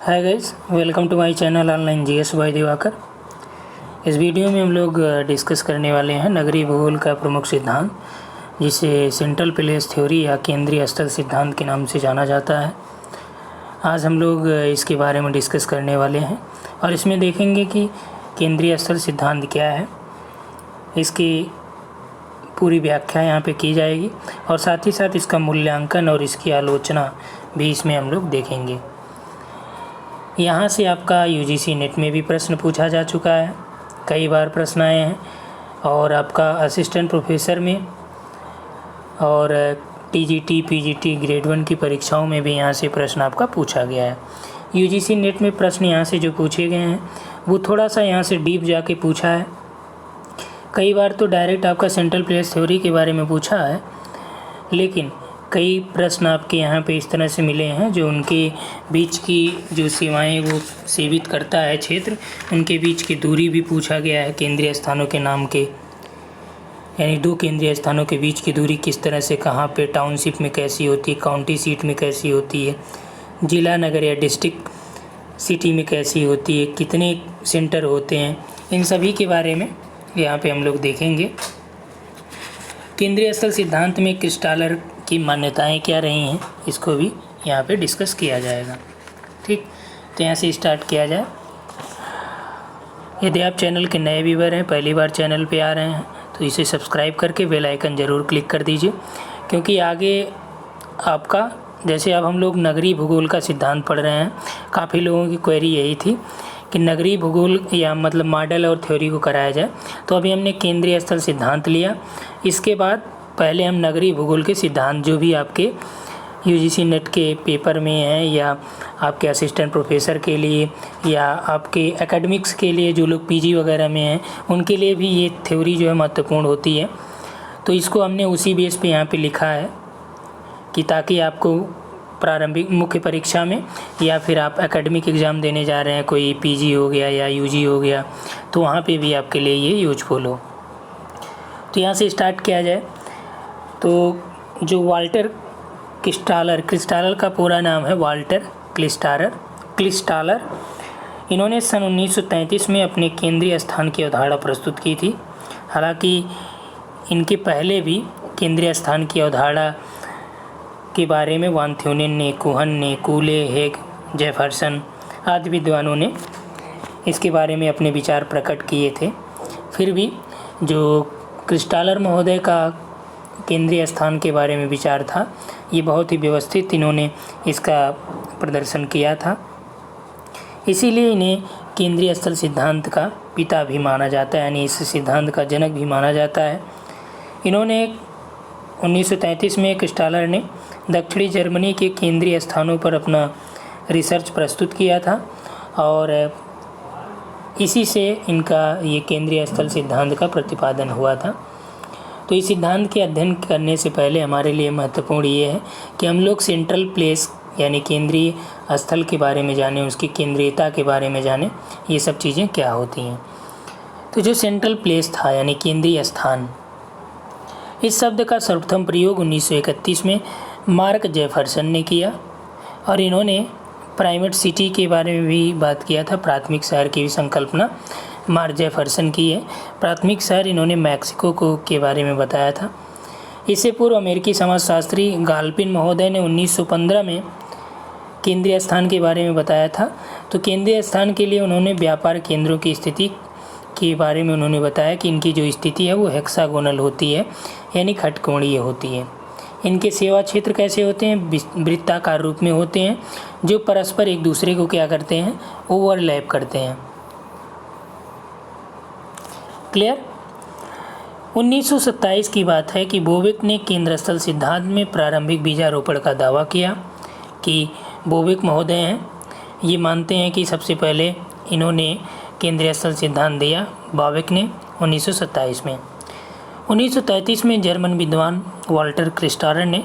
Hi guys, welcome to my channel online GS by Divakar. इस video में हम लोग डिस्कस करने वाले हैं नगरीय भूगोल का प्रमुख सिद्धांत, जिसे सेंट्रल प्लेस थ्योरी या केंद्रीय स्थल सिद्धांत के नाम से जाना जाता है। आज हम लोग इसके बारे में डिस्कस करने वाले हैं और इसमें देखेंगे कि केंद्रीय स्थल सिद्धांत क्या है, इसकी पूरी व्याख्या यहाँ पे की जाएगी और साथ ही साथ इसका मूल्यांकन और इसकी आलोचना भी इसमें हम लोग देखेंगे। यहाँ से आपका यूजीसी नेट में भी प्रश्न पूछा जा चुका है, कई बार प्रश्न आए हैं और आपका असिस्टेंट प्रोफेसर में और टीजीटी पीजीटी ग्रेड 1 की परीक्षाओं में भी यहाँ से प्रश्न आपका पूछा गया है। यूजीसी नेट में प्रश्न यहाँ से जो पूछे गए हैं वो थोड़ा सा यहाँ से डीप जाके पूछा है। कई बार तो डायरेक्ट आपका सेंट्रल प्लेस थ्योरी के बारे में पूछा है, लेकिन कई प्रश्न आपके यहाँ पे इस तरह से मिले हैं जो उनके बीच की जो सीमाएं वो सीमित करता है क्षेत्र, उनके बीच की दूरी भी पूछा गया है केंद्रीय स्थानों के नाम के, यानी दो केंद्रीय स्थानों के बीच की दूरी किस तरह से, कहाँ पे टाउनशिप में कैसी होती है, काउंटी सीट में कैसी होती है, जिला नगर या डिस्ट्रिक्ट सिटी में कैसी होती है, कितने सेंटर होते हैं, इन सभी के बारे में यहाँ पे हम लोग देखेंगे। केंद्रीय स्थल सिद्धांत में क्रिस्टालर की मान्यताएं क्या रही हैं, इसको भी यहाँ पे डिस्कस किया जाएगा। ठीक, तो यहाँ से स्टार्ट किया जाए। यदि आप चैनल के नए व्यूअर हैं, पहली बार चैनल पे आ रहे हैं, तो इसे सब्सक्राइब करके बेल आइकन ज़रूर क्लिक कर दीजिए, क्योंकि आगे आपका जैसे अब हम लोग नगरीय भूगोल का सिद्धांत पढ़ रहे हैं, काफ़ी लोगों की क्वेरी यही थी कि नगरीय भूगोल या मतलब मॉडल और थ्योरी को कराया जाए। तो अभी हमने केंद्रीय स्थल सिद्धांत लिया, इसके बाद पहले हम नगरीय भूगोल के सिद्धांत जो भी आपके यूजीसी नेट के पेपर में हैं या आपके असिस्टेंट प्रोफेसर के लिए या आपके एकेडमिक्स के लिए जो लोग पीजी वगैरह में हैं उनके लिए भी ये थ्योरी जो है महत्वपूर्ण होती है। तो इसको हमने उसी बेस पे यहाँ पे लिखा है कि ताकि आपको प्रारंभिक मुख्य परीक्षा में या फिर आप एकेडमिक एग्ज़ाम देने जा रहे हैं, कोई पीजी हो गया या यूजी हो गया, तो वहाँ पे भी आपके लिए ये यूजफुल हो। तो यहाँ से स्टार्ट किया जाए तो जो वाल्टर क्रिस्टालर का पूरा नाम है वाल्टर क्लिस्टालर, इन्होंने सन 1933 में अपने केंद्रीय स्थान की अवधारणा प्रस्तुत की थी। हालांकि इनके पहले भी केंद्रीय स्थान की अवधारणा के बारे में वान थ्योनेन ने, कुहन ने, कूले, हेग, जेफरसन आदि विद्वानों ने इसके बारे में अपने विचार प्रकट किए थे। फिर भी जो क्रिस्टालर महोदय का केंद्रीय स्थान के बारे में विचार था, ये बहुत ही व्यवस्थित इन्होंने इसका प्रदर्शन किया था, इसीलिए इन्हें केंद्रीय स्थल सिद्धांत का पिता भी माना जाता है, यानी इस सिद्धांत का जनक भी माना जाता है। इन्होंने 1933 में क्रिस्टालर ने दक्षिणी जर्मनी के केंद्रीय स्थानों पर अपना रिसर्च प्रस्तुत किया था और इसी से इनका ये केंद्रीय स्थल सिद्धांत का प्रतिपादन हुआ था। तो इस सिद्धांत के अध्ययन करने से पहले हमारे लिए महत्वपूर्ण ये है कि हम लोग सेंट्रल प्लेस यानी केंद्रीय स्थल के बारे में जानें, उसकी केंद्रीयता के बारे में जानें, ये सब चीज़ें क्या होती हैं। तो जो सेंट्रल प्लेस था यानी केंद्रीय स्थान, इस शब्द का सर्वप्रथम प्रयोग 1931 में मार्क जेफरसन ने किया और इन्होंने प्राइमेट सिटी के बारे में भी बात किया था। प्राथमिक शहर की भी संकल्पना मार्क जेफरसन की है। प्राथमिक शहर इन्होंने मैक्सिको को के बारे में बताया था। इससे पूर्व अमेरिकी समाजशास्त्री गाल्पिन महोदय ने 1915 में केंद्रीय स्थान के बारे में बताया था। तो केंद्रीय स्थान के लिए उन्होंने व्यापार केंद्रों की स्थिति के बारे में उन्होंने बताया कि इनकी जो स्थिति है वो हेक्सागोनल होती है, यानी खटकोणीय होती है। इनके सेवा क्षेत्र कैसे होते हैं, वृत्ताकार रूप में होते हैं, जो परस्पर एक दूसरे को क्या करते हैं, ओवरलैप करते हैं। क्लियर। 1927 की बात है कि बोवेक ने केंद्र स्थल सिद्धांत में प्रारंभिक बीजारोपण का दावा किया कि बोवेक महोदय हैं, ये मानते हैं कि सबसे पहले इन्होंने केंद्रीय स्थल सिद्धांत दिया, बोवेक ने 1927 में। 1933 में जर्मन विद्वान वाल्टर क्रिस्टालर ने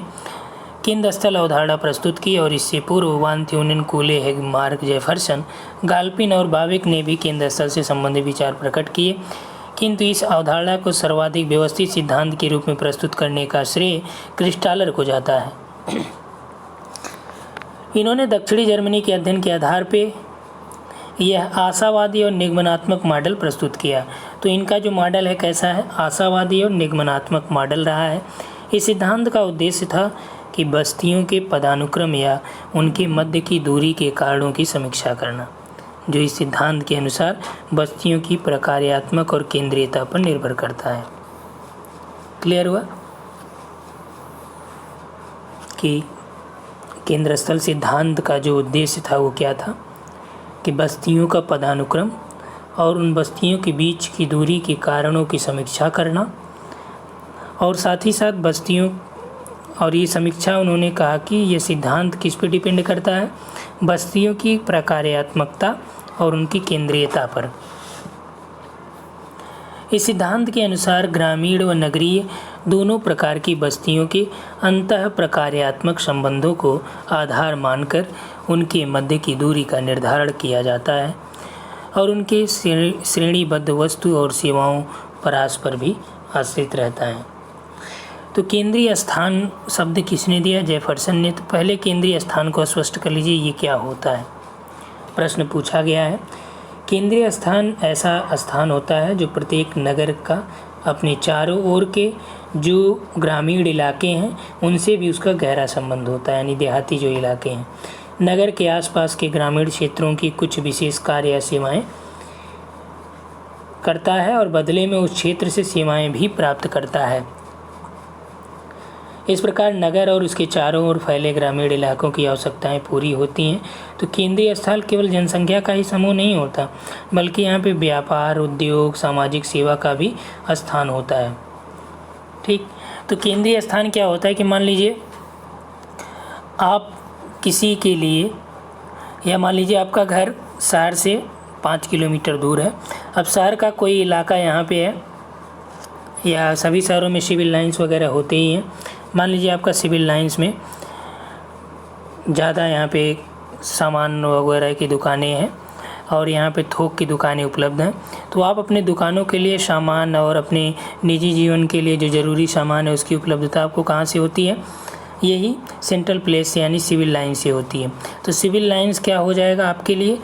केंद्र स्थल अवधारणा प्रस्तुत की और इससे पूर्व वान थ्योनेन, कूले, हेग, मार्क जेफरसन, गाल्पिन और बोवेक ने भी केंद्र स्थल से संबंधित विचार प्रकट किए, किंतु इस अवधारणा को सर्वाधिक व्यवस्थित सिद्धांत के रूप में प्रस्तुत करने का श्रेय क्रिस्टालर को जाता है। इन्होंने दक्षिणी जर्मनी के अध्ययन के आधार पे यह आशावादी और निगमनात्मक मॉडल प्रस्तुत किया। तो इनका जो मॉडल है कैसा है, आशावादी और निगमनात्मक मॉडल रहा है। इस सिद्धांत का उद्देश्य था कि बस्तियों के पदानुक्रम या उनके मध्य की दूरी के कारणों की समीक्षा करना, जो इस सिद्धांत के अनुसार बस्तियों की प्रकार्यात्मक और केंद्रीयता पर निर्भर करता है। क्लियर हुआ कि केंद्र स्थल सिद्धांत का जो उद्देश्य था वो क्या था कि बस्तियों का पदानुक्रम और उन बस्तियों के बीच की दूरी के कारणों की समीक्षा करना, और साथ ही साथ बस्तियों, और ये समीक्षा उन्होंने कहा कि ये सिद्धांत किस पे डिपेंड करता है, बस्तियों की प्रकार्यात्मकता और उनकी केंद्रीयता पर। इस सिद्धांत के अनुसार ग्रामीण व नगरीय दोनों प्रकार की बस्तियों के अंतः प्रकार्यात्मक संबंधों को आधार मानकर उनके मध्य की दूरी का निर्धारण किया जाता है और उनके श्रेणीबद्ध वस्तु और सेवाओं परस्पर भी आश्रित रहता है। तो केंद्रीय स्थान शब्द किसने दिया? जेफरसन ने। तो पहले केंद्रीय स्थान को स्पष्ट कर लीजिए, ये क्या होता है। प्रश्न पूछा गया है, केंद्रीय स्थान ऐसा स्थान होता है जो प्रत्येक नगर का अपने चारों ओर के जो ग्रामीण इलाके हैं उनसे भी उसका गहरा संबंध होता है, यानी देहाती जो इलाके हैं। नगर के आसपास के ग्रामीण क्षेत्रों की कुछ विशेष कार्य या सेवाएं करता है और बदले में उस क्षेत्र से सेवाएं भी प्राप्त करता है। इस प्रकार नगर और उसके चारों ओर फैले ग्रामीण इलाकों की आवश्यकताएं पूरी होती हैं। तो केंद्रीय स्थल केवल जनसंख्या का ही समूह नहीं होता, बल्कि यहाँ पे व्यापार, उद्योग, सामाजिक सेवा का भी स्थान होता है। ठीक, तो केंद्रीय स्थान क्या होता है कि मान लीजिए आप किसी के लिए, या मान लीजिए आपका घर शहर से 5 किलोमीटर दूर है। अब शहर का कोई इलाका यहाँ पे है, या सभी शहरों में सिविल लाइंस वगैरह होते ही हैं। मान लीजिए आपका सिविल लाइंस में ज़्यादा यहाँ पे सामान वगैरह की दुकानें हैं और यहाँ पे थोक की दुकानें उपलब्ध हैं। तो आप अपने दुकानों के लिए सामान और अपने निजी जीवन के लिए जो ज़रूरी सामान है उसकी उपलब्धता आपको कहाँ से होती है? यही सेंट्रल प्लेस से यानी सिविल लाइन से होती है। तो सिविल लाइंस क्या हो जाएगा आपके लिए,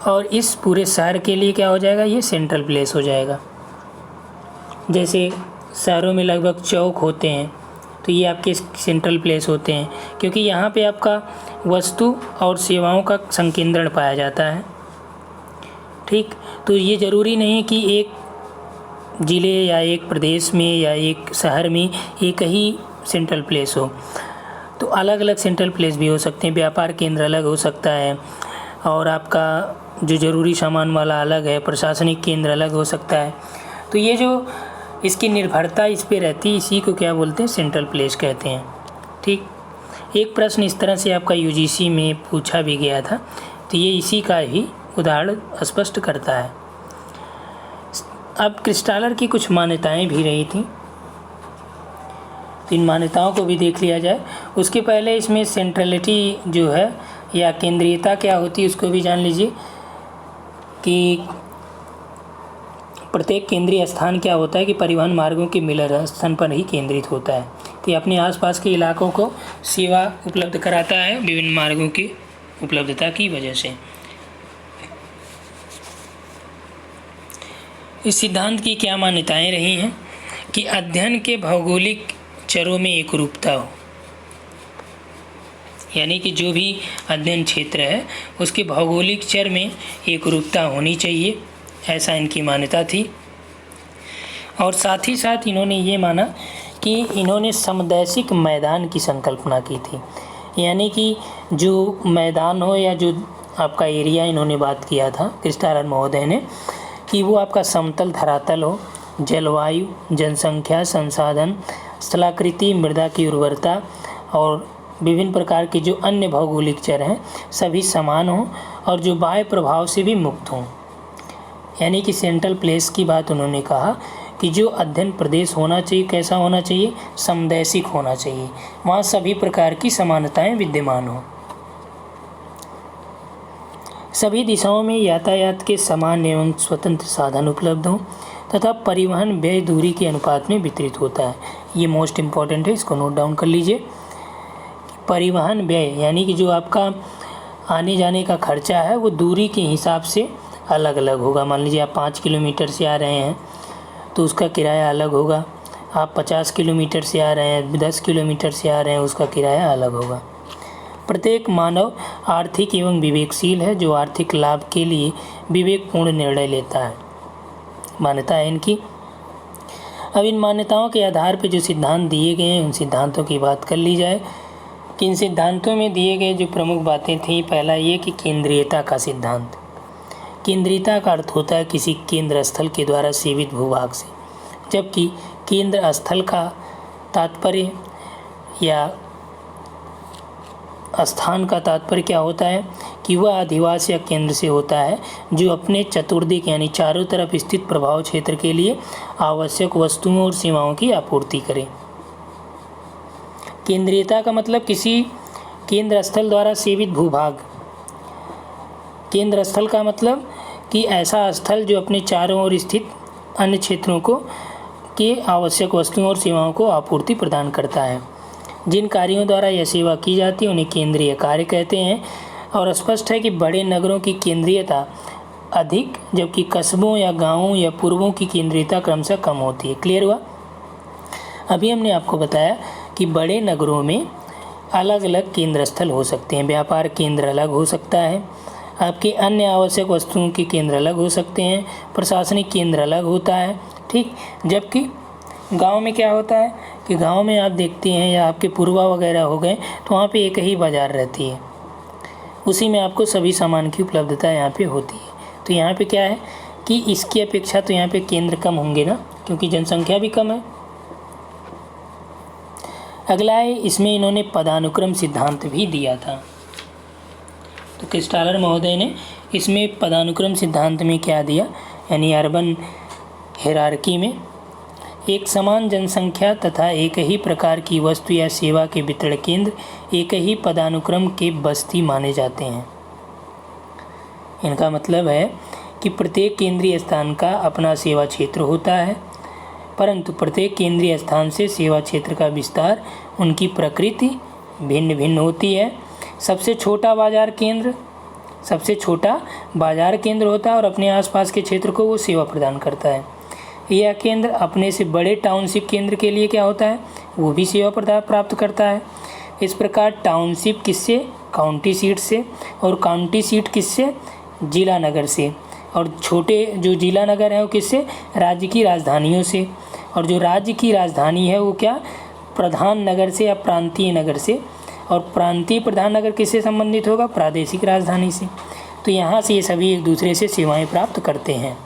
और इस पूरे शहर के लिए क्या हो जाएगा? ये सेंट्रल प्लेस हो जाएगा। जैसे शहरों में लगभग चौक होते हैं, तो ये आपके सेंट्रल प्लेस होते हैं, क्योंकि यहाँ पे आपका वस्तु और सेवाओं का संकेंद्रण पाया जाता है। ठीक, तो ये ज़रूरी नहीं कि एक ज़िले या एक प्रदेश में या एक शहर में एक ही सेंट्रल प्लेस हो, तो अलग अलग सेंट्रल प्लेस भी हो सकते हैं। व्यापार केंद्र अलग हो सकता है और आपका जो ज़रूरी सामान वाला अलग है, प्रशासनिक केंद्र अलग हो सकता है। तो ये जो इसकी निर्भरता इस पे रहती है, इसी को क्या बोलते हैं? सेंट्रल प्लेस कहते हैं। ठीक, एक प्रश्न इस तरह से आपका यूजीसी में पूछा भी गया था, तो ये इसी का ही उदाहरण स्पष्ट करता है। अब क्रिस्टालर की कुछ मान्यताएं भी रही थी, तो इन मान्यताओं को भी देख लिया जाए। उसके पहले इसमें सेंट्रलिटी जो है या केंद्रीयता क्या होती है उसको भी जान लीजिए कि प्रत्येक केंद्रीय स्थान क्या होता है कि परिवहन मार्गों के मिलन स्थान पर ही केंद्रित होता है। तो ये अपने आसपास के इलाकों को सेवा उपलब्ध कराता है विभिन्न मार्गों की उपलब्धता की वजह से। इस सिद्धांत की क्या मान्यताएं रही हैं कि अध्ययन के भौगोलिक चरों में एकरूपता हो, यानी कि जो भी अध्ययन क्षेत्र है उसके भौगोलिक चर में एकरूपता होनी चाहिए, ऐसा इनकी मान्यता थी। और साथ ही साथ इन्होंने ये माना कि इन्होंने समदैशिक मैदान की संकल्पना की थी, यानी कि जो मैदान हो या जो आपका एरिया, इन्होंने बात किया था क्रिस्टालर महोदय ने, कि वो आपका समतल धरातल हो, जलवायु, जनसंख्या, संसाधन, स्थलाकृति, मृदा की उर्वरता और विभिन्न प्रकार के जो अन्य भौगोलिक चर हैं सभी समान हों और जो बाह्य प्रभाव से भी मुक्त हों। यानी कि सेंट्रल प्लेस की बात उन्होंने कहा कि जो अध्ययन प्रदेश होना चाहिए कैसा होना चाहिए? समदैशिक होना चाहिए, वहाँ सभी प्रकार की समानताएं विद्यमान हों, सभी दिशाओं में यातायात के समान एवं स्वतंत्र साधन उपलब्ध हों तथा परिवहन व्यय दूरी के अनुपात में वितरित होता है। ये मोस्ट इम्पॉर्टेंट है, इसको नोट डाउन कर लीजिए। परिवहन व्यय यानी कि जो आपका आने जाने का खर्चा है वो दूरी के हिसाब से अलग अलग होगा। मान लीजिए आप 5 किलोमीटर से आ रहे हैं तो उसका किराया अलग होगा, आप 50 किलोमीटर से आ रहे हैं, 10 किलोमीटर से आ रहे हैं, उसका किराया अलग होगा। प्रत्येक मानव आर्थिक एवं विवेकशील है जो आर्थिक लाभ के लिए विवेकपूर्ण निर्णय लेता है। मान्यता है इनकी। अब इन मान्यताओं के आधार पर जो सिद्धांत दिए गए हैं उन सिद्धांतों की बात कर ली जाए कि इन सिद्धांतों में दिए गए जो प्रमुख बातें थीं, पहला ये कि केंद्रीयता का सिद्धांत। केंद्रीयता का अर्थ होता है किसी केंद्र स्थल के द्वारा सेवित भूभाग से, जबकि केंद्र स्थल का तात्पर्य या स्थान का तात्पर्य क्या होता है कि वह अधिवास या केंद्र से होता है जो अपने चतुर्दिक यानी चारों तरफ स्थित प्रभाव क्षेत्र के लिए आवश्यक वस्तुओं और सेवाओं की आपूर्ति करे। केंद्रीयता का मतलब किसी केंद्र स्थल द्वारा सेवित भूभाग। केंद्र स्थल का मतलब कि ऐसा स्थल जो अपने चारों ओर स्थित अन्य क्षेत्रों को के आवश्यक वस्तुओं और सेवाओं को आपूर्ति प्रदान करता है। जिन कार्यों द्वारा यह सेवा की जाती है उन्हें केंद्रीय कार्य कहते हैं। और स्पष्ट है कि बड़े नगरों की केंद्रीयता अधिक, जबकि कस्बों या गांवों या पूर्वों की केंद्रीयता क्रमशः कम होती है। क्लियर हुआ? अभी हमने आपको बताया कि बड़े नगरों में अलग अलग केंद्र स्थल हो सकते हैं। व्यापार केंद्र अलग हो सकता है, आपके अन्य आवश्यक वस्तुओं के केंद्र अलग हो सकते हैं, प्रशासनिक केंद्र अलग होता है, ठीक। जबकि गांव में क्या होता है कि गांव में आप देखते हैं या आपके पूर्वा वगैरह हो गए तो वहाँ पे एक ही बाज़ार रहती है, उसी में आपको सभी सामान की उपलब्धता यहाँ पे होती है। तो यहाँ पे क्या है कि इसकी अपेक्षा तो यहाँ पे केंद्र कम होंगे ना, क्योंकि जनसंख्या भी कम है। अगला है, इसमें इन्होंने पदानुक्रम सिद्धांत भी दिया था। तो क्रिस्टालर महोदय ने इसमें पदानुक्रम सिद्धांत में क्या दिया, यानी अर्बन हायरार्की में एक समान जनसंख्या तथा एक ही प्रकार की वस्तु या सेवा के वितरण केंद्र एक ही पदानुक्रम के बस्ती माने जाते हैं। इनका मतलब है कि प्रत्येक केंद्रीय स्थान का अपना सेवा क्षेत्र होता है, परंतु प्रत्येक केंद्रीय स्थान से सेवा क्षेत्र का विस्तार, उनकी प्रकृति भिन्न भिन्न होती है। सबसे छोटा बाजार केंद्र होता है और अपने आसपास के क्षेत्र को वो सेवा प्रदान करता है। यह केंद्र अपने से बड़े टाउनशिप केंद्र के लिए क्या होता है, वो भी सेवा प्राप्त करता है। इस प्रकार टाउनशिप किससे, काउंटी सीट से, और काउंटी सीट किससे, जिला नगर से, और छोटे जो जिला नगर है वो किससे, राज्य की राजधानियों से, और जो राज्य की राजधानी है वो क्या, प्रधान नगर से या प्रांतीय नगर से, और प्रांतीय प्रधान नगर किससे संबंधित होगा, प्रादेशिक राजधानी से। तो यहाँ से ये सभी एक दूसरे से सेवाएं प्राप्त करते हैं।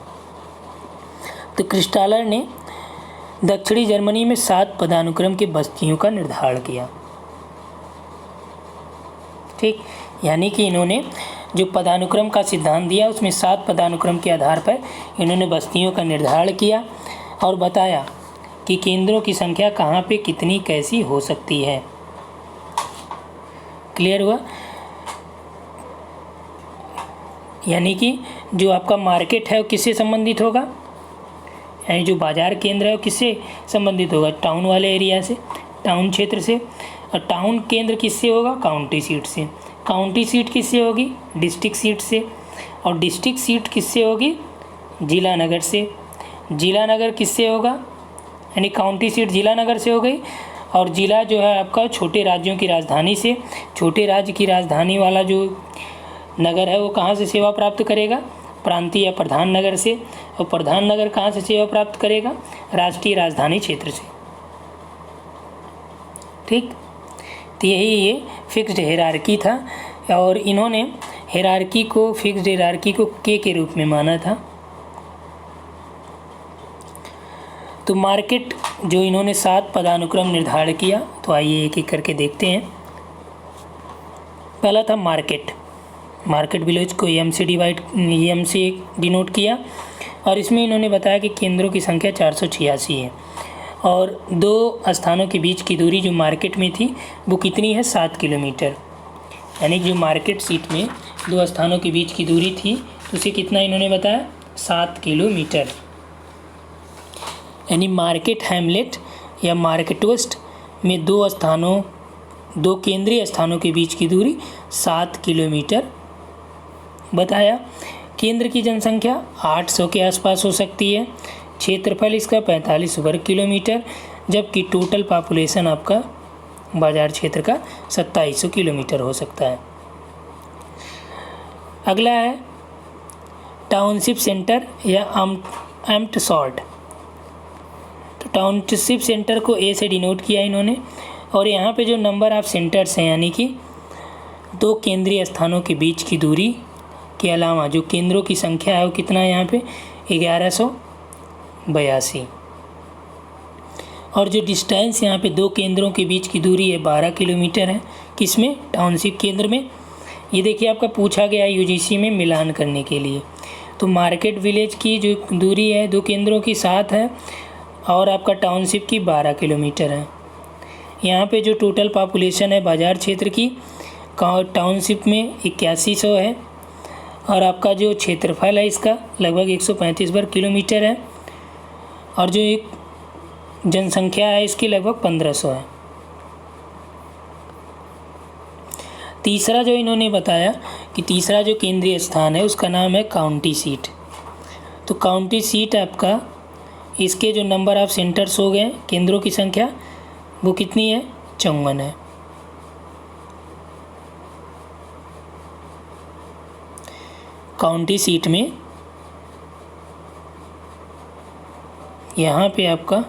तो क्रिस्टालर ने दक्षिणी जर्मनी में 7 पदानुक्रम के बस्तियों का निर्धारण किया, ठीक। यानी कि इन्होंने जो पदानुक्रम का सिद्धांत दिया उसमें 7 पदानुक्रम के आधार पर इन्होंने बस्तियों का निर्धारण किया और बताया कि केंद्रों की संख्या कहाँ पे कितनी कैसी हो सकती है। क्लियर हुआ? यानी कि जो आपका मार्केट है वो किससे संबंधित होगा, यानी जो बाजार केंद्र है वो किससे संबंधित होगा, टाउन वाले एरिया से, टाउन क्षेत्र से। और टाउन केंद्र किससे होगा, काउंटी सीट से। काउंटी सीट किससे होगी, डिस्ट्रिक्ट सीट से। और डिस्ट्रिक्ट सीट किससे होगी, जिला नगर से। जिला नगर किससे होगा, यानी काउंटी सीट जिला नगर से हो गई, और जिला जो है आपका छोटे राज्यों की राजधानी से। छोटे राज्य की राजधानी वाला जो नगर है वो कहाँ से सेवा प्राप्त करेगा, प्रांतीय या प्रधान नगर से। और प्रधान नगर कहाँ से सेवा प्राप्त करेगा, राष्ट्रीय राजधानी क्षेत्र से, ठीक। तो यही ये फिक्स्ड हायरार्की था, और इन्होंने हायरार्की को, फिक्स्ड हायरार्की को के रूप में माना था। तो मार्केट जो इन्होंने 7 पदानुक्रम निर्धारण किया, तो आइए एक एक करके देखते हैं। पहला था मार्केट विलेज को एम से डिनोट किया, और इसमें इन्होंने बताया कि केंद्रों की संख्या 486 है, और 2 स्थानों के बीच की दूरी जो मार्केट में थी वो कितनी है, 7 किलोमीटर। यानी जो मार्केट सीट में 2 स्थानों के बीच की दूरी थी तो उसे कितना इन्होंने बताया, 7 किलोमीटर। यानी मार्केट हैमलेट या मार्केट वेस्ट में 2 स्थानों दो केंद्रीय स्थानों के बीच की दूरी 7 किलोमीटर बताया। केंद्र की जनसंख्या 800 के आसपास हो सकती है। क्षेत्रफल इसका 45 वर्ग किलोमीटर, जबकि टोटल पॉपुलेशन आपका बाजार क्षेत्र का 2700 किलोमीटर हो सकता है। अगला है टाउनशिप सेंटर या एम्प्ट सॉर्ट। तो टाउनशिप सेंटर को ए से डिनोट किया इन्होंने, और यहाँ पे जो नंबर ऑफ सेंटर्स हैं यानी कि दो केंद्रीय स्थानों के बीच की दूरी के अलावा जो केंद्रों की संख्या है वो कितना है यहाँ पे 1182, और जो डिस्टेंस यहाँ पे दो केंद्रों के बीच की दूरी है 12 किलोमीटर है। किसमें? टाउनशिप केंद्र में। ये देखिए आपका पूछा गया है यूजीसी में मिलान करने के लिए। तो मार्केट विलेज की जो दूरी है दो केंद्रों की 7 है और आपका टाउनशिप की 12 किलोमीटर है। यहाँ पे जो टोटल पॉपुलेशन है बाजार क्षेत्र की टाउनशिप में 8100 है, और आपका जो क्षेत्रफल है इसका लगभग 135 वर्ग किलोमीटर है, और जो एक जनसंख्या है इसकी लगभग 1500 है। तीसरा जो इन्होंने बताया कि तीसरा जो केंद्रीय स्थान है उसका नाम है काउंटी सीट। तो काउंटी सीट आपका इसके जो नंबर ऑफ सेंटर्स हो गए केंद्रों की संख्या वो कितनी है? 54 है। काउंटी सीट में यहाँ पे आपका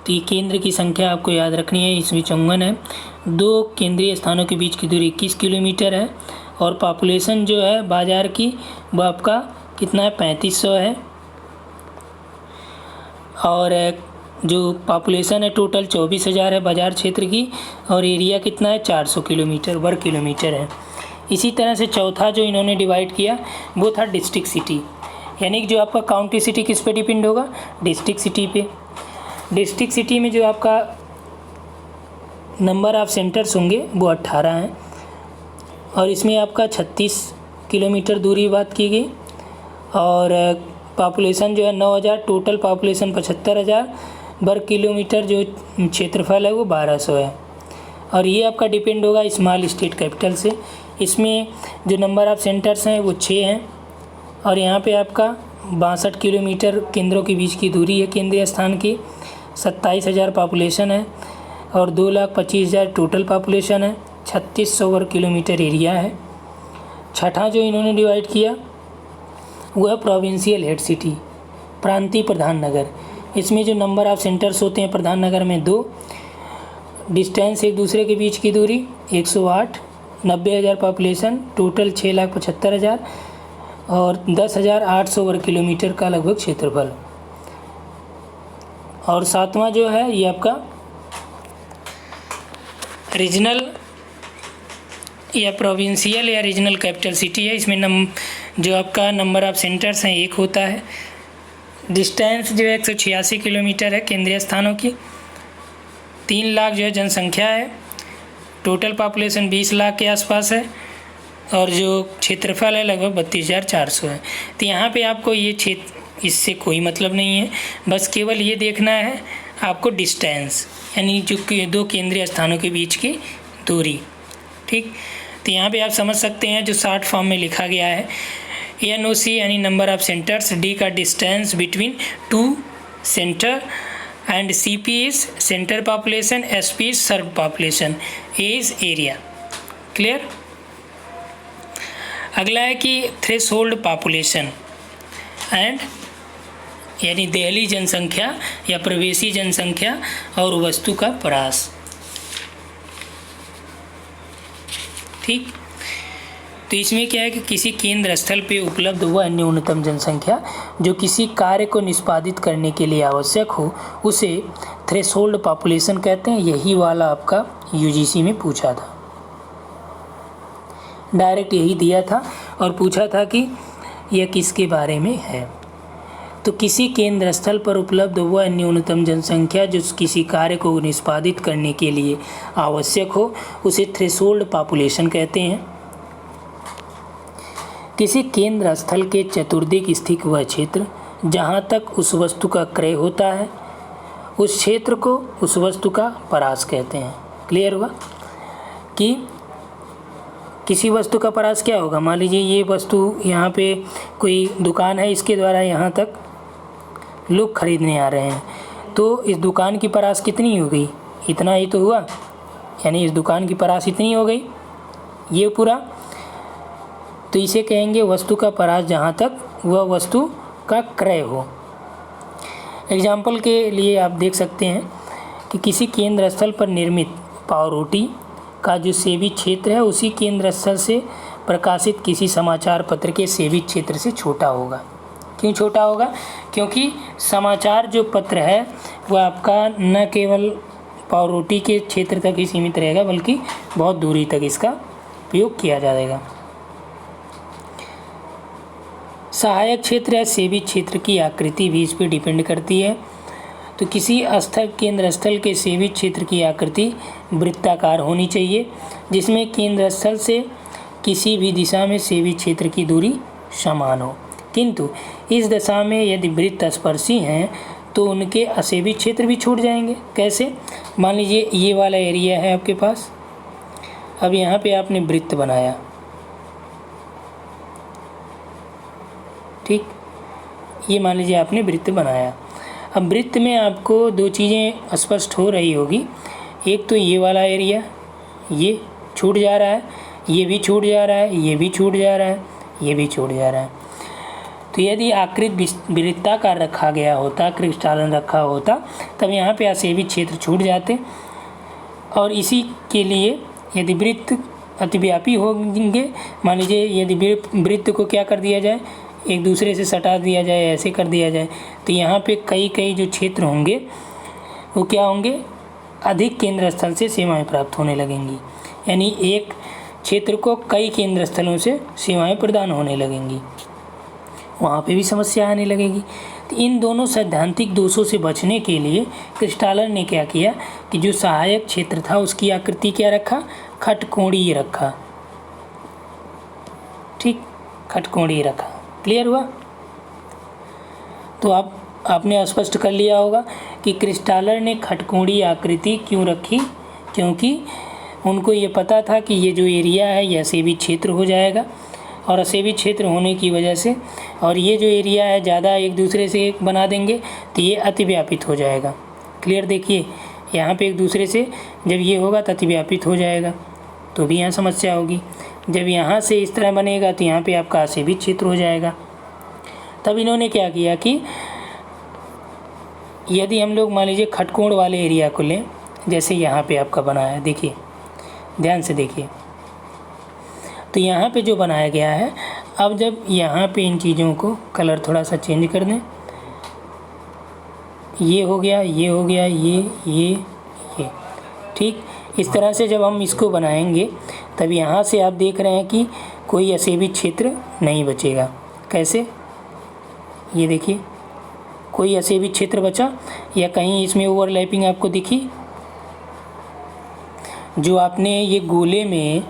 तो ये केंद्र की संख्या आपको याद रखनी है, इसमें 54 है। दो केंद्रीय स्थानों के बीच की दूरी 21 किलोमीटर है, और पॉपुलेशन जो है बाजार की वो आपका कितना है? 3500 है, और जो पॉपुलेशन है टोटल 24,000 है बाजार क्षेत्र की, और एरिया कितना है? 400 किलोमीटर वर्ग किलोमीटर है। इसी तरह से चौथा जो इन्होंने डिवाइड किया वो था डिस्ट्रिक्ट सिटी, यानी कि जो आपका काउंटी सिटी किस पे डिपेंड होगा? डिस्ट्रिक्ट सिटी पे। डिस्ट्रिक्ट सिटी में जो आपका नंबर ऑफ सेंटर्स होंगे वो 18 हैं, और इसमें आपका 36 किलोमीटर दूरी बात की गई, और पॉपुलेशन जो है 9,000, टोटल पॉपुलेशन 75,000 वर्ग किलोमीटर, जो क्षेत्रफल है वो 1200 है। और ये आपका डिपेंड होगा स्मॉल स्टेट कैपिटल से। इसमें जो नंबर ऑफ सेंटर्स हैं वो 6 हैं, और यहाँ पे आपका 62 किलोमीटर केंद्रों के बीच की दूरी है केंद्रीय स्थान की, 27,000 पॉपुलेशन है, और 2,25,000 टोटल पॉपुलेशन है, 3600 वर्ग किलोमीटर एरिया है। छठा जो इन्होंने डिवाइड किया वो है प्रोविंशियल हेड सिटी, प्रांतीय प्रधान नगर। इसमें जो नंबर ऑफ सेंटर्स होते हैं प्रधान नगर में 2, डिस्टेंस एक दूसरे के बीच की दूरी 108, 90,000 पॉपुलेशन, टोटल 6,75,000 और 10,800 वर्ग किलोमीटर का लगभग क्षेत्रफल। और सातवां जो है ये आपका रीजनल या प्रोविंशियल या रीजनल कैपिटल सिटी है। इसमें जो आपका नंबर ऑफ सेंटर्स हैं 1 होता है। डिस्टेंस जो है 186 किलोमीटर है केंद्रीय स्थानों की। 3 लाख जो है जनसंख्या है, टोटल पॉपुलेशन 20 लाख के आसपास है, और जो क्षेत्रफल है लगभग 32,400 है। तो यहाँ पे आपको ये क्षेत्र इससे कोई मतलब नहीं है, बस केवल ये देखना है आपको डिस्टेंस, यानी जो दो केंद्रीय स्थानों के बीच की दूरी। ठीक, तो यहाँ पे आप समझ सकते हैं जो शॉर्ट फॉर्म में लिखा गया है NOC यानी नंबर ऑफ सेंटर्स, D का distance between 2 centre, and CP is centre population, SP is serve population, A is area. Clear. अगला है कि थ्रेशोल्ड पॉपुलेशन एंड यानी देहली जनसंख्या या प्रवेशी जनसंख्या और वस्तु का परास। ठीक, तो इसमें क्या है कि किसी केंद्र स्थल पे उपलब्ध हुआ न्यूनतम जनसंख्या जो किसी कार्य को निष्पादित करने के लिए आवश्यक हो उसे थ्रेशोल्ड पॉपुलेशन कहते हैं। यही वाला आपका UGC में पूछा था, डायरेक्ट यही दिया था और पूछा था कि यह किसके बारे में है। तो किसी केंद्र स्थल पर उपलब्ध हुआ न्यूनतम जनसंख्या जो किसी कार्य को निष्पादित करने के लिए आवश्यक हो उसे थ्रेशोल्ड पॉपुलेशन कहते हैं। किसी केंद्र स्थल के चतुर्दिक स्थित वह क्षेत्र जहाँ तक उस वस्तु का क्रय होता है उस क्षेत्र को, उस वस्तु का परास कहते हैं। क्लियर हुआ कि किसी वस्तु का परास क्या होगा। मान लीजिए ये वस्तु यहाँ पे कोई दुकान है, इसके द्वारा यहाँ तक लोग खरीदने आ रहे हैं, तो इस दुकान की परास कितनी हो गई, इतना ही तो हुआ, यानी इस दुकान की परास इतनी हो गई, ये पूरा। तो इसे कहेंगे वस्तु का परास जहाँ तक वह वस्तु का क्रय हो। एग्जाम्पल के लिए आप देख सकते हैं कि किसी केंद्र स्थल पर निर्मित पावरोटी का जो सेवित क्षेत्र है उसी केंद्र स्थल से प्रकाशित किसी समाचार पत्र के सेवित क्षेत्र से छोटा होगा। क्यों छोटा होगा? क्योंकि समाचार जो पत्र है वह आपका न केवल पावरोटी के क्षेत्र तक ही सीमित रहेगा, बल्कि बहुत दूरी तक इसका उपयोग किया जाएगा। सहायक क्षेत्र या सेवित क्षेत्र की आकृति भी इस पर डिपेंड करती है। तो किसी स्थल केंद्र स्थल के सेवित क्षेत्र की आकृति वृत्ताकार होनी चाहिए, जिसमें केंद्र स्थल से किसी भी दिशा में सेवित क्षेत्र की दूरी समान हो। किंतु इस दशा में यदि वृत्त स्पर्शी हैं तो उनके असेवित क्षेत्र भी छूट जाएंगे। कैसे? मान लीजिए ये वाला एरिया है आपके पास, अब यहाँ पे आपने वृत्त बनाया, ठीक, ये मान लीजिए आपने वृत्त बनाया। अब वृत्त में आपको दो चीज़ें स्पष्ट हो रही होगी, एक तो ये वाला एरिया ये छूट जा रहा है, ये भी छूट जा रहा है, ये भी छूट जा रहा है, ये भी छूट जा रहा है। तो यदि आकृति वृत्ताकार रखा गया होता, क्रिस्टालन रखा होता, तब यहाँ पे असेवित क्षेत्र छूट जाते। और इसी के लिए यदि वृत्त अतिव्यापी होंगे, मान लीजिए यदि वृत्त को क्या कर दिया जाए, एक दूसरे से सटा दिया जाए, ऐसे कर दिया जाए, तो यहाँ पे कई जो क्षेत्र होंगे वो क्या होंगे, अधिक केंद्र स्थल से सीमाएं प्राप्त होने लगेंगी। यानी एक क्षेत्र को कई केंद्र स्थलों से सीमाएं प्रदान होने लगेंगी, वहाँ पे भी समस्या आने लगेगी। तो इन दोनों सैद्धांतिक दोषों से बचने के लिए क्रिस्टालर ने क्या किया कि जो सहायक क्षेत्र था उसकी आकृति क्या रखा, खटकोणीय रखा। ठीक, खटकोणीय रखा। क्लियर हुआ? तो आपने स्पष्ट कर लिया होगा कि क्रिस्टालर ने खटकोणीय आकृति क्यों रखी, क्योंकि उनको ये पता था कि ये जो एरिया है यह असेवित क्षेत्र हो जाएगा, और असेवित क्षेत्र होने की वजह से और ये जो एरिया है ज़्यादा एक दूसरे से बना देंगे तो ये अतिव्यापित हो जाएगा। क्लियर? देखिए यहाँ पे एक दूसरे से जब ये होगा तो अतिव्यापित हो जाएगा, तो भी यहाँ समस्या होगी। जब यहाँ से इस तरह बनेगा तो यहाँ पे आपका असेवित क्षेत्र हो जाएगा। तब इन्होंने क्या किया कि यदि हम लोग मान लीजिए खटकोण वाले एरिया को लें, जैसे यहाँ पे आपका बना है, देखिए ध्यान से देखिए, तो यहाँ पे जो बनाया गया है, अब जब यहाँ पे इन चीज़ों को कलर थोड़ा सा चेंज कर दें, ये हो गया, ये हो गया, ये ठीक, इस तरह से जब हम इसको बनाएंगे तब यहाँ से आप देख रहे हैं कि कोई असेवित क्षेत्र नहीं बचेगा। कैसे? ये देखिए, कोई असेवित क्षेत्र बचा या कहीं इसमें ओवरलैपिंग आपको दिखी? जो आपने ये गोले में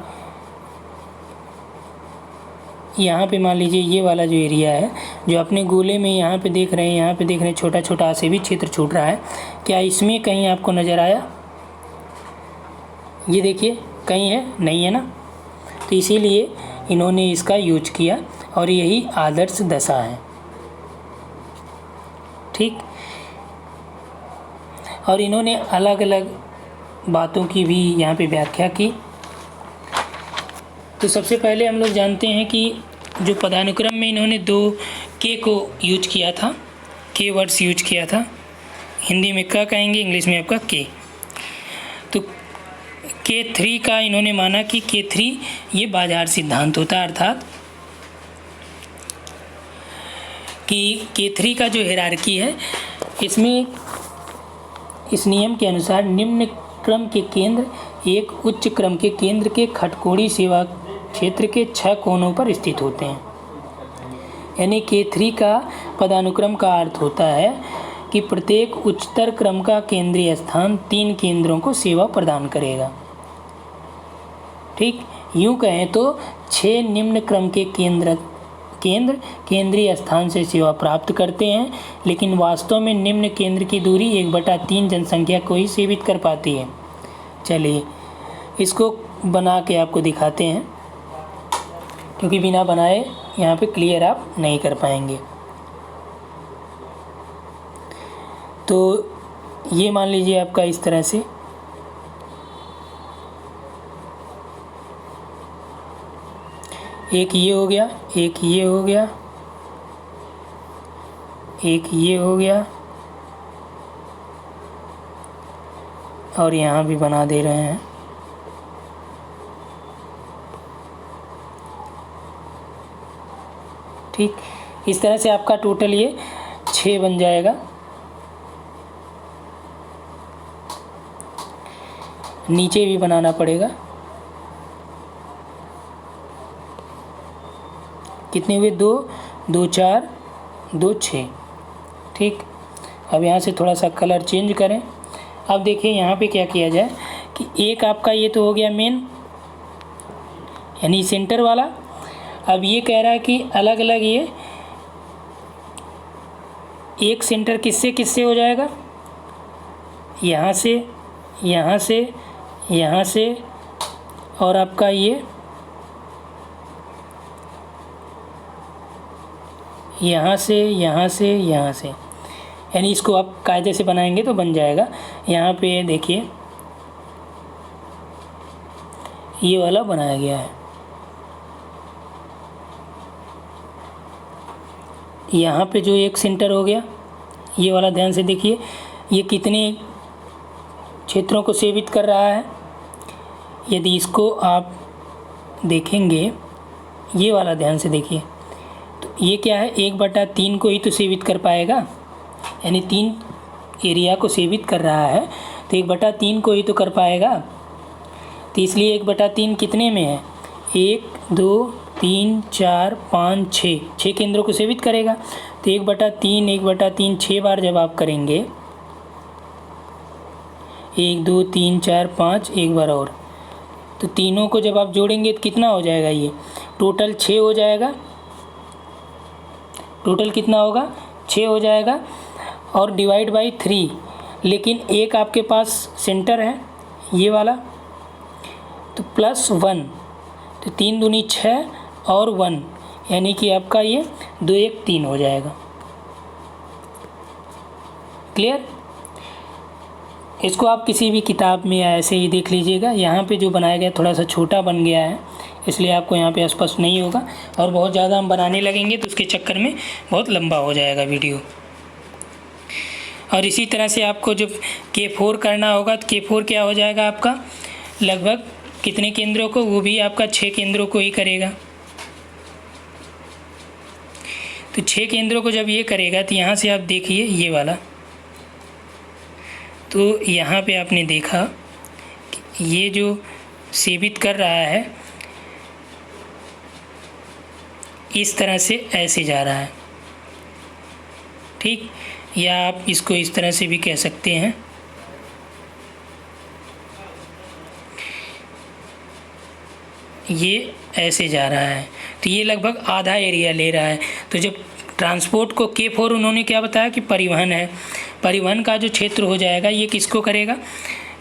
यहाँ पे मान लीजिए ये वाला जो एरिया है, जो अपने गोले में यहाँ पे देख रहे हैं, यहाँ पे देख रहे हैं छोटा छोटा असेवित क्षेत्र छूट रहा है, क्या इसमें कहीं आपको नज़र आया? ये देखिए कहीं है? नहीं है ना। तो इसीलिए इन्होंने इसका यूज किया और यही आदर्श दशा है। ठीक, और इन्होंने अलग अलग बातों की भी यहाँ पे व्याख्या की। तो सबसे पहले हम लोग जानते हैं कि जो पदानुक्रम में इन्होंने 2 के को यूज किया था, के वर्ड्स यूज किया था, हिंदी में क कहेंगे, इंग्लिश में आपका के। तो K3 का इन्होंने माना कि K3 ये बाजार सिद्धांत होता है, अर्थात कि K3 का जो हायरार्की है इसमें इस नियम के अनुसार निम्न क्रम के केंद्र एक उच्च क्रम के केंद्र के खटकोणी सेवा क्षेत्र के 6 कोनों पर स्थित होते हैं। यानी K3 का पदानुक्रम का अर्थ होता है कि प्रत्येक उच्चतर क्रम का केंद्रीय स्थान 3 केंद्रों को सेवा प्रदान करेगा। ठीक, यूँ कहें तो 6 निम्न क्रम के केंद्र केंद्र केंद्रीय स्थान से सेवा प्राप्त करते हैं, लेकिन वास्तव में निम्न केंद्र की दूरी 1/3 जनसंख्या को ही सेवित कर पाती है। चलिए इसको बना के आपको दिखाते हैं, क्योंकि बिना बनाए यहाँ पे क्लियर आप नहीं कर पाएंगे। तो ये मान लीजिए आपका इस तरह से एक ये हो गया, एक ये हो गया, एक ये हो गया, और यहाँ भी बना दे रहे हैं। ठीक, इस तरह से आपका टोटल ये 6 बन जाएगा। नीचे भी बनाना पड़ेगा। कितने हुए? 2, 2 4, 2 6। ठीक, अब यहाँ से थोड़ा सा कलर चेंज करें। अब देखिए यहाँ पे क्या किया जाए कि एक आपका ये तो हो गया मेन, यानी सेंटर वाला। अब ये कह रहा है कि अलग अलग ये एक सेंटर किससे किससे हो जाएगा, यहाँ से, यहाँ से, यहाँ से, और आपका ये यहाँ से, यहाँ से, यहाँ से, यानी इसको आप कायदे से बनाएंगे तो बन जाएगा। यहाँ पे देखिए ये वाला बनाया गया है। यहाँ पे जो एक सेंटर हो गया ये वाला, ध्यान से देखिए ये कितने क्षेत्रों को सेवित कर रहा है। यदि इसको आप देखेंगे, ये वाला ध्यान से देखिए, तो ये क्या है, 1/3 को ही तो सेवित कर पाएगा, यानी 3 एरिया को सेवित कर रहा है तो 1/3 को ही तो कर पाएगा। तो इसलिए 1/3 कितने में है, 1 2 3 4 5 6 केंद्रों को सेवित करेगा। तो 1/3 1/3 6 बार जब आप करेंगे, 1 2 3 4 5, एक बार और, तो तीनों को जब आप जोड़ेंगे तो कितना हो जाएगा, ये टोटल 6 हो जाएगा। टोटल कितना होगा, 6 हो जाएगा, और डिवाइड बाई 3। लेकिन एक आपके पास सेंटर है ये वाला, तो +1, तो 3 दूनी 6 और 1, यानी कि आपका ये 2 1 3 हो जाएगा। क्लियर? इसको आप किसी भी किताब में ऐसे ही देख लीजिएगा। यहाँ पे जो बनाया गया थोड़ा सा छोटा बन गया है, इसलिए आपको यहाँ पे स्पष्ट नहीं होगा, और बहुत ज़्यादा हम बनाने लगेंगे तो उसके चक्कर में बहुत लंबा हो जाएगा वीडियो। और इसी तरह से आपको जब K4 करना होगा तो K4 क्या हो जाएगा आपका, लगभग कितने केंद्रों को, वो भी आपका 6 केंद्रों को ही करेगा। तो 6 केंद्रों को जब ये करेगा तो यहाँ से आप देखिए ये वाला, तो यहाँ पे आपने देखा कि ये जो सेवित कर रहा है इस तरह से ऐसे जा रहा है। ठीक, या आप इसको इस तरह से भी कह सकते हैं, ये ऐसे जा रहा है, तो ये लगभग आधा एरिया ले रहा है। तो जब ट्रांसपोर्ट को K4 उन्होंने क्या बताया कि परिवहन है, परिवहन का जो क्षेत्र हो जाएगा ये किसको करेगा।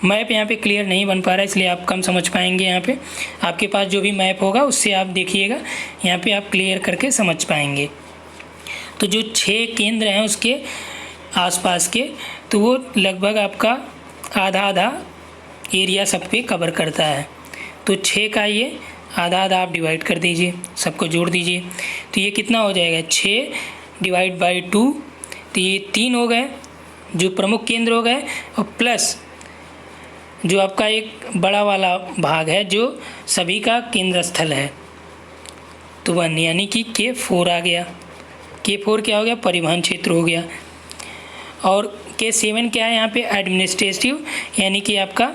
मैप यहाँ पे क्लियर नहीं बन पा रहा है, इसलिए आप कम समझ पाएंगे। यहाँ पे आपके पास जो भी मैप होगा उससे आप देखिएगा, यहाँ पे आप क्लियर करके समझ पाएंगे। तो जो 6 केंद्र हैं उसके आसपास के, तो वो लगभग आपका आधा आधा एरिया सब पे कवर करता है। तो 6 का ये आधा आधा आप डिवाइड कर दीजिए, सबको जोड़ दीजिए, तो ये कितना हो जाएगा, 6 डिवाइड बाई 2, तो ये 3 हो गए जो प्रमुख केंद्र हो गए, और प्लस जो आपका एक बड़ा वाला भाग है जो सभी का केंद्र स्थल है, तो 1, यानी कि K4 आ गया। K4 क्या हो गया, परिवहन क्षेत्र हो गया। और K7 क्या है, यहाँ पे एडमिनिस्ट्रेटिव, यानी कि आपका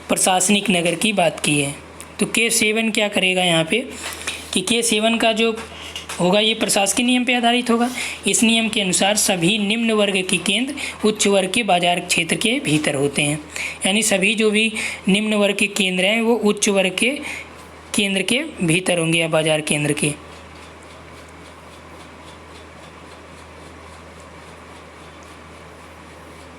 प्रशासनिक नगर की बात की है। तो K7 क्या करेगा यहाँ पे कि K7 का जो होगा ये प्रशासकीय नियम पे आधारित होगा। इस नियम के अनुसार सभी निम्न वर्ग के केंद्र उच्च वर्ग के बाजार क्षेत्र के भीतर होते हैं, यानी सभी जो भी निम्न वर्ग के केंद्र हैं वो उच्च वर्ग के केंद्र के भीतर होंगे या बाजार केंद्र के।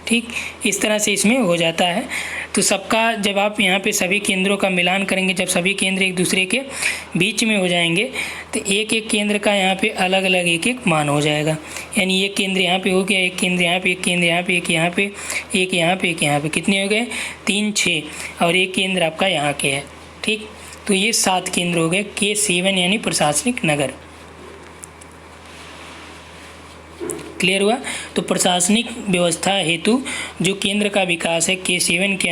ठीक, इस तरह से इसमें हो जाता है। तो सबका जब आप यहाँ पे सभी केंद्रों का मिलान करेंगे, जब सभी केंद्र एक दूसरे के बीच में हो जाएंगे तो एक एक केंद्र का यहाँ पे अलग अलग एक एक मान हो जाएगा। यानी एक केंद्र यहाँ पे हो गया, एक केंद्र यहाँ पे, एक केंद्र यहाँ पे, एक यहाँ पे, एक यहाँ पे, एक यहाँ पे, कितने हो गए 3 6 और एक केंद्र आपका यहाँ के है। ठीक, तो ये 7 केंद्र हो गए K7 यानी प्रशासनिक नगर। क्लियर हुआ। तो प्रशासनिक व्यवस्था हेतु जो केंद्र का विकास है K7 के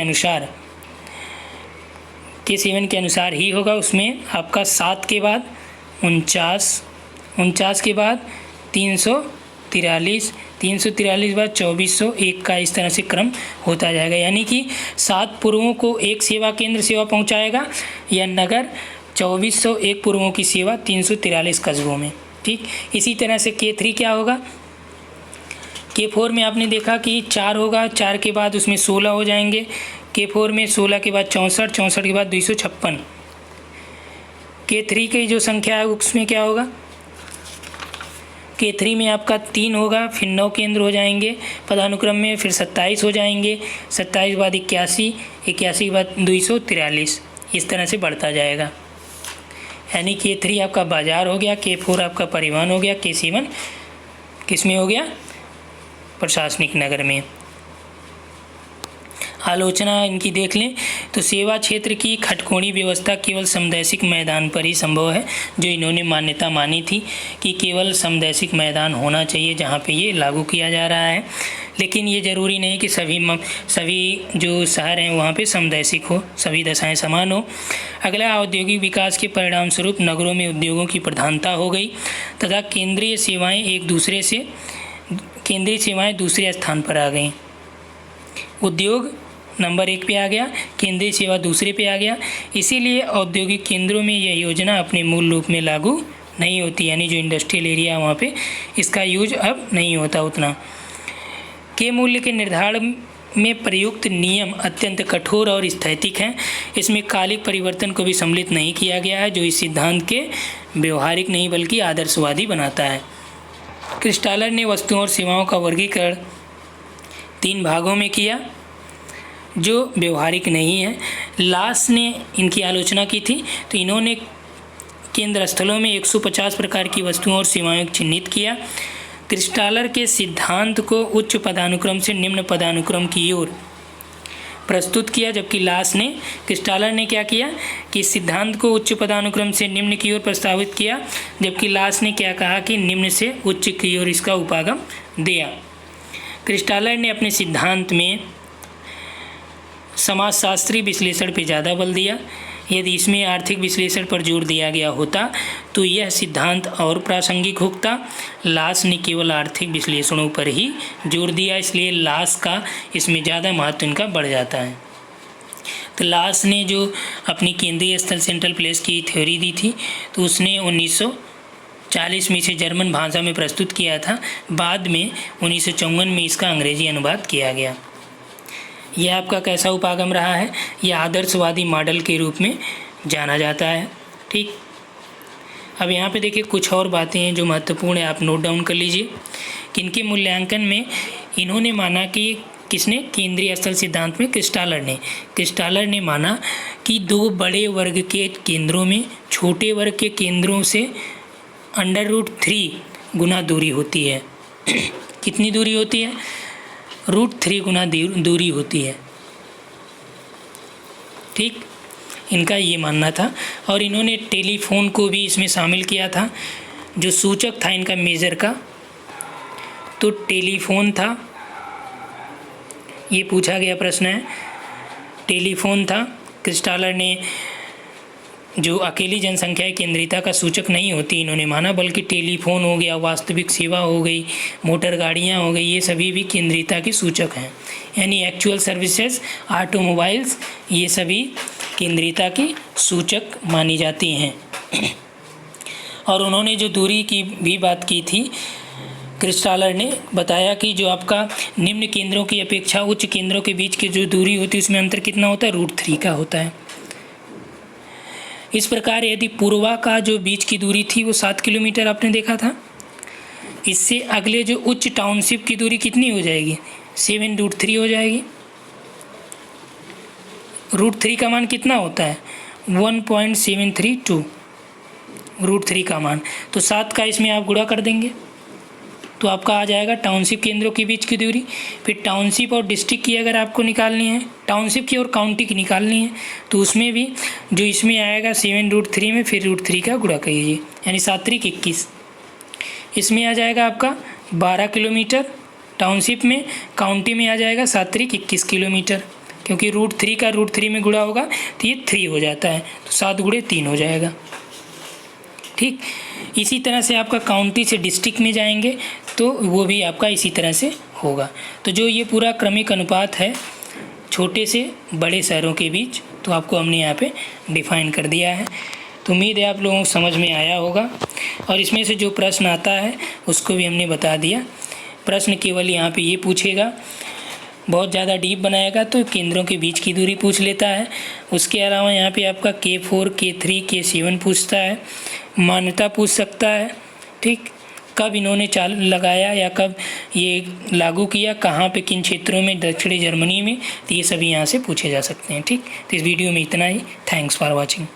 अनुसार ही होगा। उसमें आपका 7 के बाद 49 के बाद 343 के बाद 2401 का इस तरह से क्रम होता जाएगा। यानी कि 7 पूर्वों को एक सेवा केंद्र सेवा पहुंचाएगा या नगर 2401 पूर्वों की सेवा 343 कस्बों में। ठीक, इसी तरह से K3 क्या होगा, K4 में आपने देखा कि 4 होगा, 4 के बाद उसमें 16 हो जाएंगे। K4 में 16 के बाद 64, 64 के बाद 256। K3 की जो संख्या है उसमें क्या होगा, K3 में आपका 3 होगा, फिर 9 केंद्र हो जाएंगे पदानुक्रम में, फिर 27 हो जाएंगे, 27 के बाद 81, 81 के बाद 243, इस तरह से बढ़ता जाएगा। यानी K3 आपका बाजार हो गया, K4 आपका परिवहन हो गया, K7 किस में हो गया, प्रशासनिक नगर में। आलोचना इनकी देख लें तो सेवा क्षेत्र की खटकोणी व्यवस्था केवल समदैशिक मैदान पर ही संभव है, जो इन्होंने मान्यता मानी थी कि केवल समदैशिक मैदान होना चाहिए जहां पे ये लागू किया जा रहा है। लेकिन ये ज़रूरी नहीं कि सभी जो शहर हैं वहाँ पे समदैशिक हो, सभी दशाएं समान हो। अगला, औद्योगिक विकास के परिणाम स्वरूप नगरों में उद्योगों की प्रधानता हो गई तथा केंद्रीय सेवाएं दूसरे स्थान पर आ गईं। उद्योग नंबर 1 पे आ गया, केंद्रीय सेवा दूसरे पे आ गया। इसीलिए औद्योगिक केंद्रों में यह योजना अपने मूल रूप में लागू नहीं होती, यानी जो इंडस्ट्रियल एरिया वहाँ पे इसका यूज अब नहीं होता उतना। के मूल्य के निर्धारण में प्रयुक्त नियम अत्यंत कठोर और स्थैतिक हैं। इसमें कालिक परिवर्तन को भी सम्मिलित नहीं किया गया है, जो इस सिद्धांत के व्यवहारिक नहीं बल्कि आदर्शवादी बनाता है। क्रिस्टालर ने वस्तुओं और सेवाओं का वर्गीकरण 3 भागों में किया जो व्यवहारिक नहीं है। लास ने इनकी आलोचना की थी, तो इन्होंने केंद्र स्थलों में 150 प्रकार की वस्तुओं और सेवाएं चिन्हित किया। क्रिस्टालर के सिद्धांत को उच्च पदानुक्रम से निम्न पदानुक्रम की ओर प्रस्तुत किया, जबकि क्रिस्टालर ने क्या किया कि सिद्धांत को उच्च पदानुक्रम से निम्न की ओर प्रस्तावित किया, जबकि लास ने क्या कहा कि निम्न से उच्च की ओर इसका उपागम दिया। क्रिस्टालर ने अपने सिद्धांत में समाजशास्त्री विश्लेषण पर ज़्यादा बल दिया। यदि इसमें आर्थिक विश्लेषण पर जोर दिया गया होता तो यह सिद्धांत और प्रासंगिक होता। लास ने केवल आर्थिक विश्लेषणों पर ही जोर दिया, इसलिए लास का इसमें ज़्यादा महत्व इनका बढ़ जाता है। तो लास ने जो अपनी केंद्रीय स्थल सेंट्रल प्लेस की थ्योरी दी थी, तो उसने 1940 में इसे जर्मन भाषा में प्रस्तुत किया था। बाद में 1954 में इसका अंग्रेजी अनुवाद किया गया। यह आपका कैसा उपागम रहा है, यह आदर्शवादी मॉडल के रूप में जाना जाता है। ठीक, अब यहाँ पे देखिए कुछ और बातें हैं जो महत्वपूर्ण है, आप नोट डाउन कर लीजिए कि इनके मूल्यांकन में इन्होंने माना कि किसने, केंद्रीय स्थल सिद्धांत में क्रिस्टालर ने माना कि 2 बड़े वर्ग के केंद्रों में छोटे वर्ग के केंद्रों से √3 गुना दूरी होती है। कितनी दूरी होती है, √3 गुना दूरी होती है। ठीक, इनका ये मानना था। और इन्होंने टेलीफोन को भी इसमें शामिल किया था, जो सूचक था इनका मेजर का, तो टेलीफोन था। ये पूछा गया प्रश्न है, टेलीफोन था। क्रिस्टालर ने जो अकेली जनसंख्या केंद्रीयता का सूचक नहीं होती इन्होंने माना, बल्कि टेलीफोन हो गया, वास्तविक सेवा हो गई, मोटर गाड़ियाँ हो गई, ये सभी भी केंद्रीयता के सूचक हैं। यानी एक्चुअल सर्विसेज, ऑटोमोबाइल्स, ये सभी केंद्रीयता की सूचक मानी जाती हैं। और उन्होंने जो दूरी की भी बात की थी, क्रिस्टालर ने बताया कि जो आपका निम्न केंद्रों की अपेक्षा उच्च केंद्रों के बीच की जो दूरी होती है उसमें अंतर कितना होता है, √3 का होता है। इस प्रकार यदि पूर्वा का जो बीच की दूरी थी वो 7 किलोमीटर आपने देखा था, इससे अगले जो उच्च टाउनशिप की दूरी कितनी हो जाएगी, 7√3 हो जाएगी। √3 का मान कितना होता है? 1.732 √3 का मान। तो 7 का इसमें आप गुणा कर देंगे तो आपका आ जाएगा टाउनशिप केंद्रों के बीच की दूरी। फिर टाउनशिप और डिस्ट्रिक्ट की अगर आपको निकालनी है, टाउनशिप की और काउंटी की निकालनी है, तो उसमें भी जो इसमें आएगा 7√3 में फिर √3 का गुणा करिए, यानी 7×3 = 21। इसमें आ जाएगा आपका 12 किलोमीटर टाउनशिप में, काउंटी में आ जाएगा 7×21 किलोमीटर, क्योंकि √3 का √3 में गुणा होगा तो ये 3 हो जाता है, तो 7×3 हो जाएगा। ठीक, इसी तरह से आपका काउंटी से डिस्ट्रिक्ट में जाएंगे तो वो भी आपका इसी तरह से होगा। तो जो ये पूरा क्रमिक अनुपात है छोटे से बड़े शहरों के बीच, तो आपको हमने यहाँ पे डिफाइन कर दिया है। तो उम्मीद है आप लोगों को समझ में आया होगा, और इसमें से जो प्रश्न आता है उसको भी हमने बता दिया। प्रश्न केवल यहाँ पे ये पूछेगा, बहुत ज़्यादा डीप बनाएगा तो केंद्रों के बीच की दूरी पूछ लेता है। उसके अलावा यहाँ पे आपका K4, K3, K7 पूछता है, मान्यता पूछ सकता है। ठीक, कब इन्होंने चालू लगाया या कब ये लागू किया, कहाँ पे किन क्षेत्रों में, दक्षिणी जर्मनी में, तो ये सभी यहाँ से पूछे जा सकते हैं। ठीक, तो इस वीडियो में इतना ही। Thanks for watching.